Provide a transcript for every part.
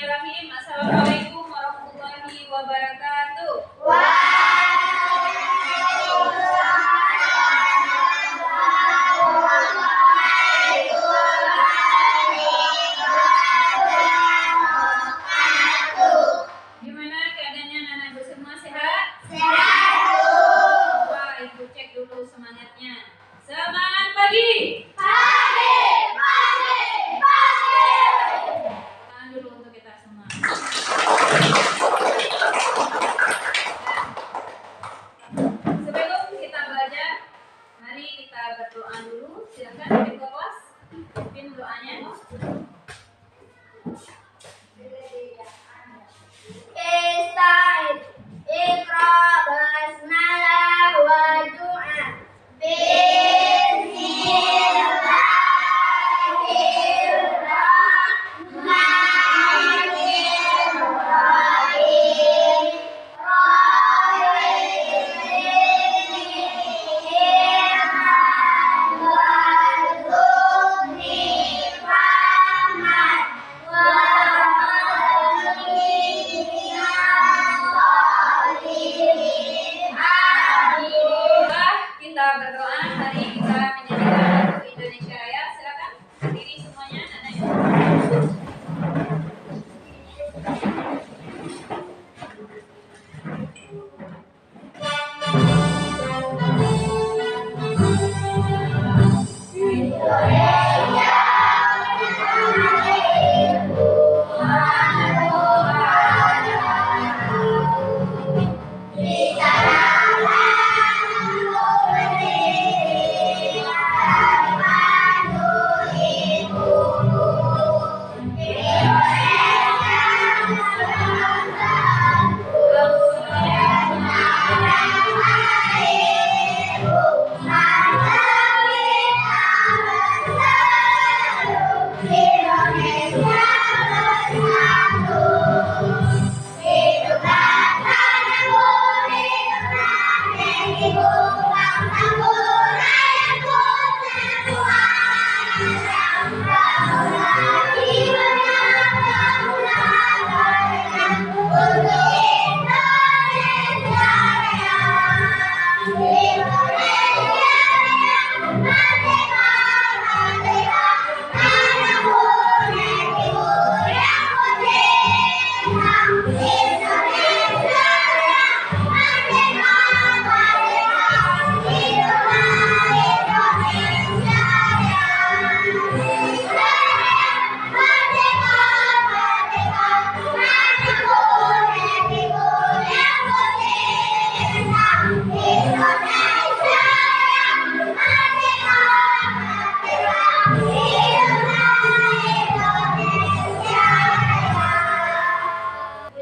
Bismillahirrahmanirrahim. Assalamualaikum warahmatullahi wabarakatuh. Gimana keadaannya anak-anakku semua, sehat? Wah, ibu cek dulu semangatnya. Semangat pagi. Tangan dulu untuk kita semua. Sebelum kita belajar, mari kita berdoa dulu. Silakan di kelas. Pimpin doanya. Ista'id, Iqra, Basmalah, wa du'a. Kita berdoa, hari kita menyanyikan lagu Indonesia Raya. Silakan berdiri semuanya, anak-anak.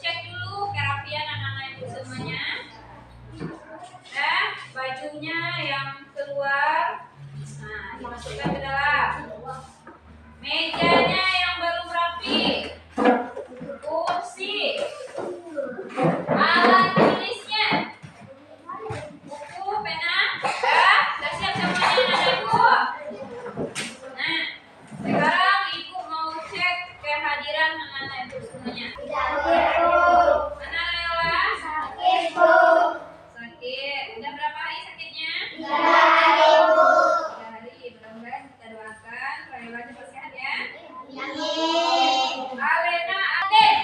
Cek dulu kerapian anak-anak ibu semuanya. Bajunya yang keluar, nah dimasukkan ke dalam. Mejanya yang belum rapi, kursi, alat tulisnya, buku, pena, sudah siap semuanya anak ibu. Nah, sekarang ibu mau cek kehadiran anak-anak ibu semuanya. Mana Leola? Sakit. Udah berapa hari sakitnya? 3 hari. Mudah-mudahan kita doakan Leola cepat sehat ya. Alena, adik.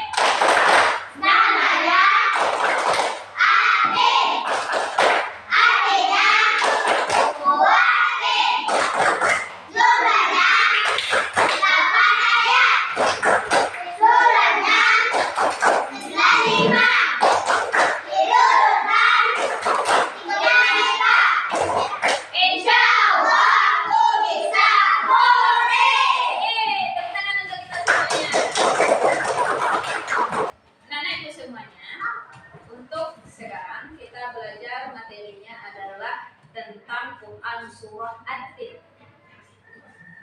Tentang Quran surah At-Tin.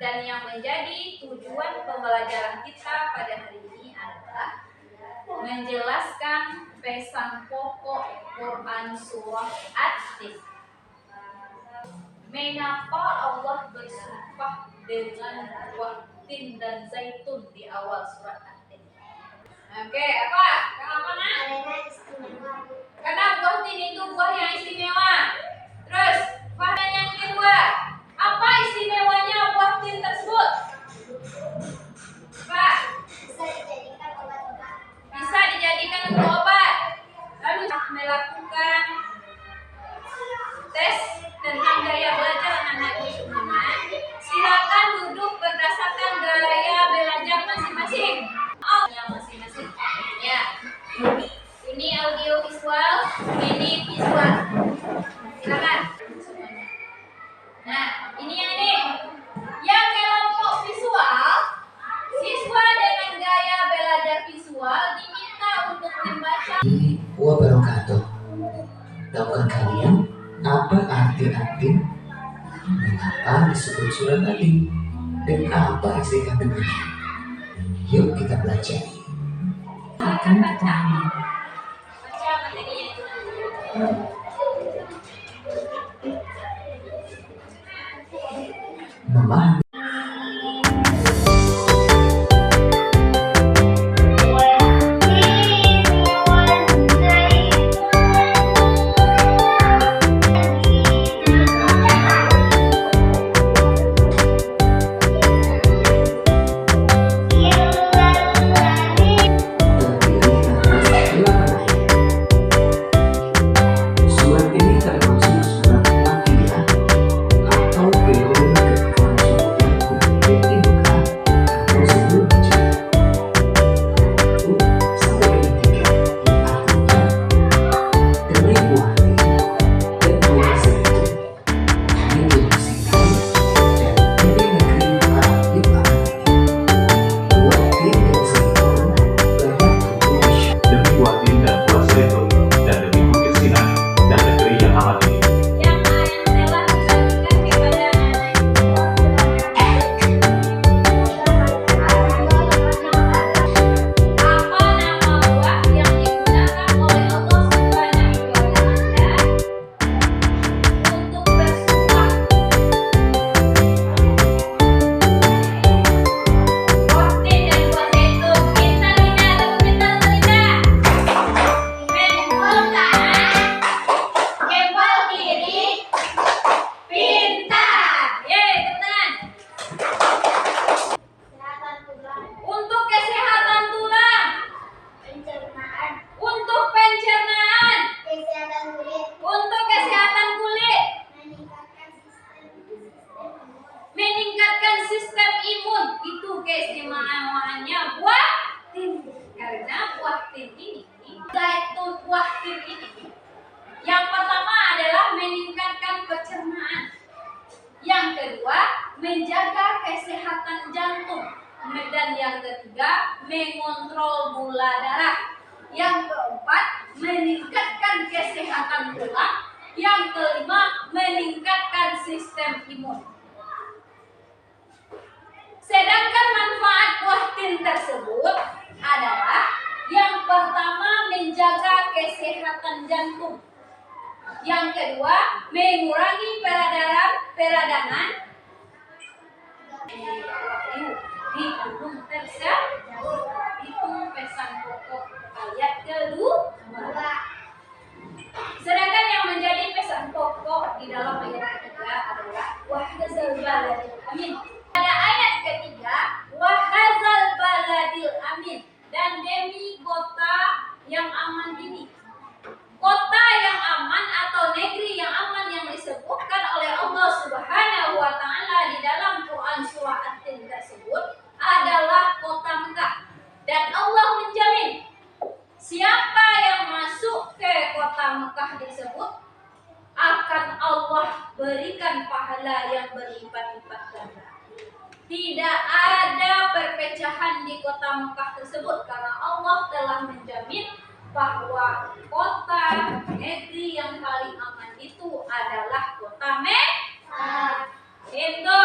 Dan yang menjadi tujuan pembelajaran kita pada hari ini adalah menjelaskan pesan pokok Quran surah At-Tin. Mengapa Allah bersumpah dengan buah tin dan zaitun di awal surat At-Tin? Oke, apa? Yang apa, Nak? Arena istimewa. Karena buah tin itu buah yang istimewa. Terus, bahan yang kedua, apa istimewanya buah tin tersebut? Pak, Bisa dijadikan obat-obat. bisa dijadikan untuk obat. Lalu melakukan tes tentang gaya belajar anak-anak di rumah. Silakan duduk berdasarkan gaya belajar masing-masing. Masing-masing. Ya. Ini audio visual, ini visual. Silakan. Nah, ini yang ini. Yang kelompok visual, siswa dengan gaya belajar visual diminta untuk membaca. Wabarakatuh. Tahukah kalian apa arti? Mengapa disebut surat tadi? Dan apa isi kandungannya? Yuk kita belajar. Akan baca. Baca materinya. Memahami keistimewaannya buah tin, karena buah tin ini buah tin ini yang pertama adalah meningkatkan pencernaan, yang kedua menjaga kesehatan jantung, dan yang ketiga mengontrol gula darah, yang keempat meningkatkan kesehatan tulang, yang kelima meningkatkan sistem imun. Sedangkan manfaat buah tin tersebut adalah yang pertama menjaga kesehatan jantung, yang kedua mengurangi peradangan di tubuh tersebut. Itu pesan pokok ayat kedua. Sedangkan yang menjadi pesan pokok di dalam ayat ketiga adalah wahazal baladil amin. Pada ayat ketiga, wahazal baladil amin, dan demi kota yang aman ini. Kota yang aman atau negeri yang aman yang disebutkan oleh Allah Subhanahu wa taala di dalam Quran surah At-Tin tersebut adalah kota Mekah. Dan Allah menjamin siapa yang masuk ke kota Mekah tersebut akan Allah berikan pahala yang berlipat-lipat ganda. Tidak ada perpecahan di kota Mekah tersebut karena Allah telah menjamin bahwa kota negeri yang paling aman itu adalah kota Mekah. Itu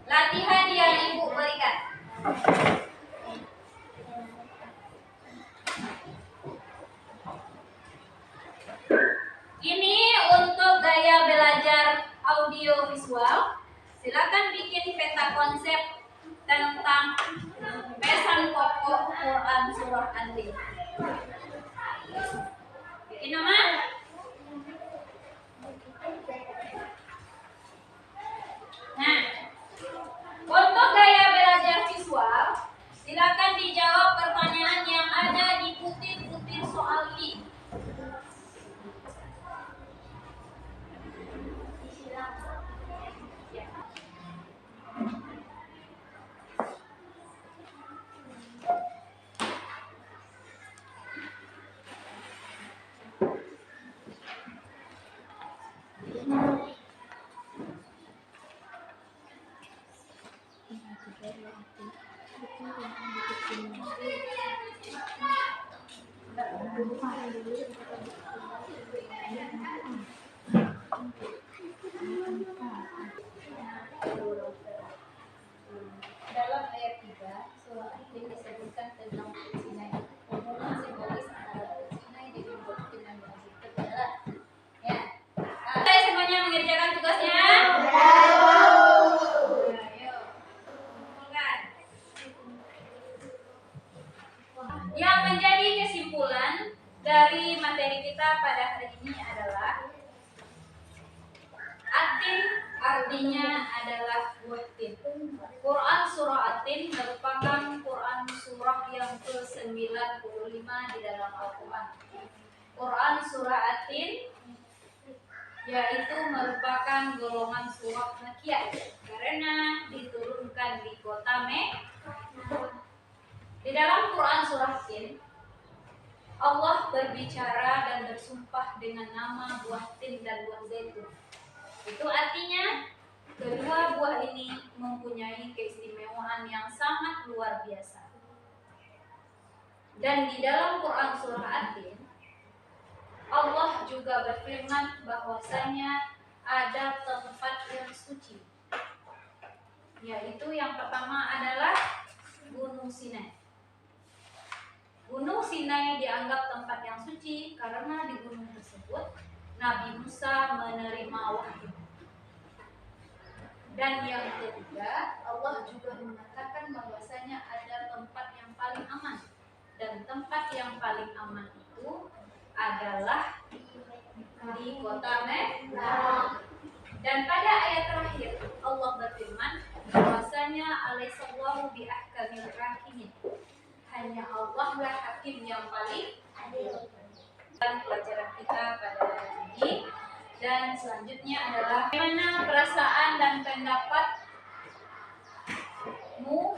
latihan yang Ibu berikan. Ini untuk gaya belajar audio visual. Silakan bikin peta konsep tentang pesan pokok Quran surah An-Tin. Bikin nama? Nah, untuk gaya belajar visual, silakan dijawab pertanyaan yang ada di butir-butir soal ini. Dalam ayat 3 surah An-Tin disebutkan tentang perzinaan. Hubungan simbolis antara perzinaan dengan bukti dan wajib berjalan. Ya. Saya semuanya mengerjakan tugasnya. Ayo. Kumpulkan. Yang menjadi kesimpulan dari materi kita pada hari ini adalah At-Tin artinya adalah buah tin. Quran surah At-Tin merupakan Quran surah yang ke-95 di dalam Al-Quran. Quran surah At-Tin yaitu merupakan golongan surah Makkiyah karena diturunkan di kota Mekah. Di dalam Quran surah At-Tin Allah berbicara dan bersumpah dengan nama buah tin dan buah zaitun. Itu artinya kedua buah ini mempunyai keistimewaan yang sangat luar biasa. Dan di dalam Quran surah At-Tin Allah juga berfirman bahwasanya ada tempat yang suci. Yaitu yang pertama adalah Gunung Sinai. Gunung Sinai dianggap tempat yang suci karena di gunung tersebut Nabi Musa menerima wahyu. Dan yang ketiga, Allah juga mengatakan bahwasanya ada tempat yang paling aman. Dan tempat yang paling aman itu adalah di kota Mekah. Dan pada ayat terakhir Allah berfirman bahwasanya alaihissallahu biahkamil hakimin. Hanya Allah lah hakim yang paling adil. Dan pelajaran kita pada hari ini. Dan selanjutnya adalah bagaimana perasaan dan pendapatmu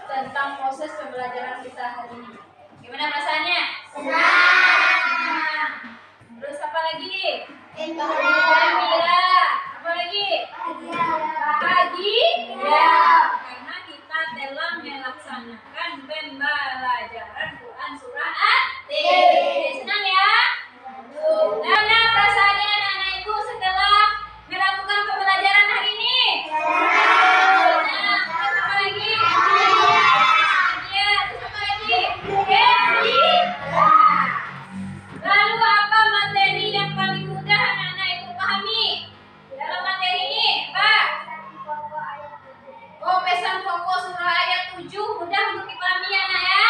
tentang proses pembelajaran kita hari ini. Gimana perasaannya? Senang. Terus apa lagi? Gembira. Apa lagi? Bahagia. Karena kita telah melaksanakan pembelajaran Quran surah At-Tin. Senang ya? Nah, perasaannya anak-anak ibu setelah melakukan pembelajaran hari ini? Nah, terus apa lagi? Ya, terus apa lagi? Gembira. Lalu apa materi yang paling mudah anak-anak ibu pahami dalam materi ini, Pak? Oh, pesan pokok surah ayat 7 mudah untuk dipahami anak ya.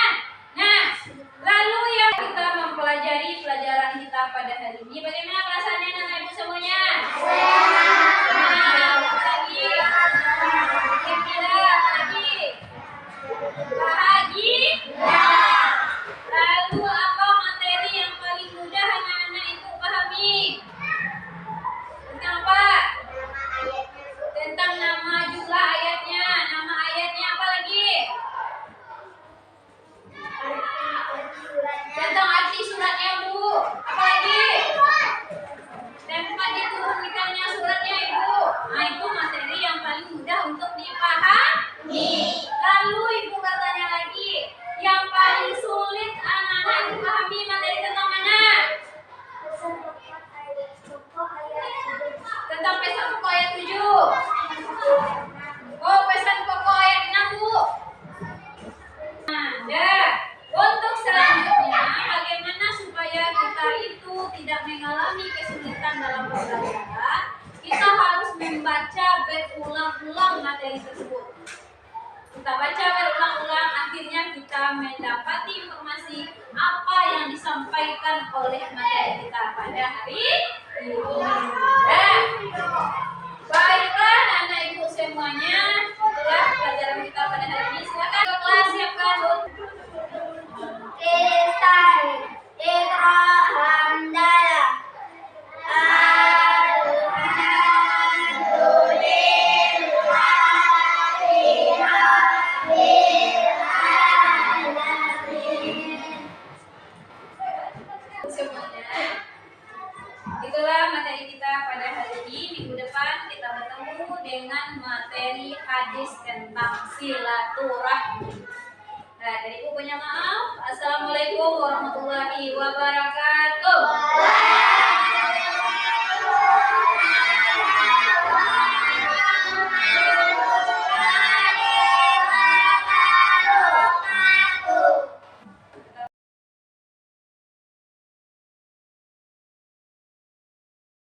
Nah, lalu yang kita mempelajari pelajaran kita pada hari ini, bagaimana perasaannya anak ibu semuanya? Nah, apa lagi? Gembira, apa lagi? Bahagia. Lalu apa materi yang paling mudah anak-anak ibu pahami? Tentang apa? Tentang nama jumlah ayatnya. Nama ayatnya apa lagi? Tentang arti suratnya, Bu. Apa lagi? Tempat diturunkannya suratnya, Ibu. Nah, itu materi yang paling mudah untuk dipahami. Lalu Ibu bertanya lagi, yang paling sulit anak-anak Ibu pahami materi tentang mana? Tentang pesan pokok ayat 7. Oh, pesan pokok ayat 6, Bu. Nah, dah. Untuk selanjutnya, bagaimana supaya kita itu tidak mengalami kesulitan dalam pembelajaran? Kita harus membaca berulang-ulang materi tersebut. kita baca berulang-ulang, akhirnya kita mendapati informasi apa yang disampaikan oleh materi kita pada hari ini. Baiklah anak ibu semuanya, itulah pelajaran kita pada hari ini. Silakan ke kelas, siapkan. Ikra hamdalah. Semuanya, itulah materi kita pada hari ini. Minggu depan kita bertemu dengan materi hadis tentang silaturahmi. Nah, dari ibu punya maaf. Assalamualaikum warahmatullahi wabarakatuh.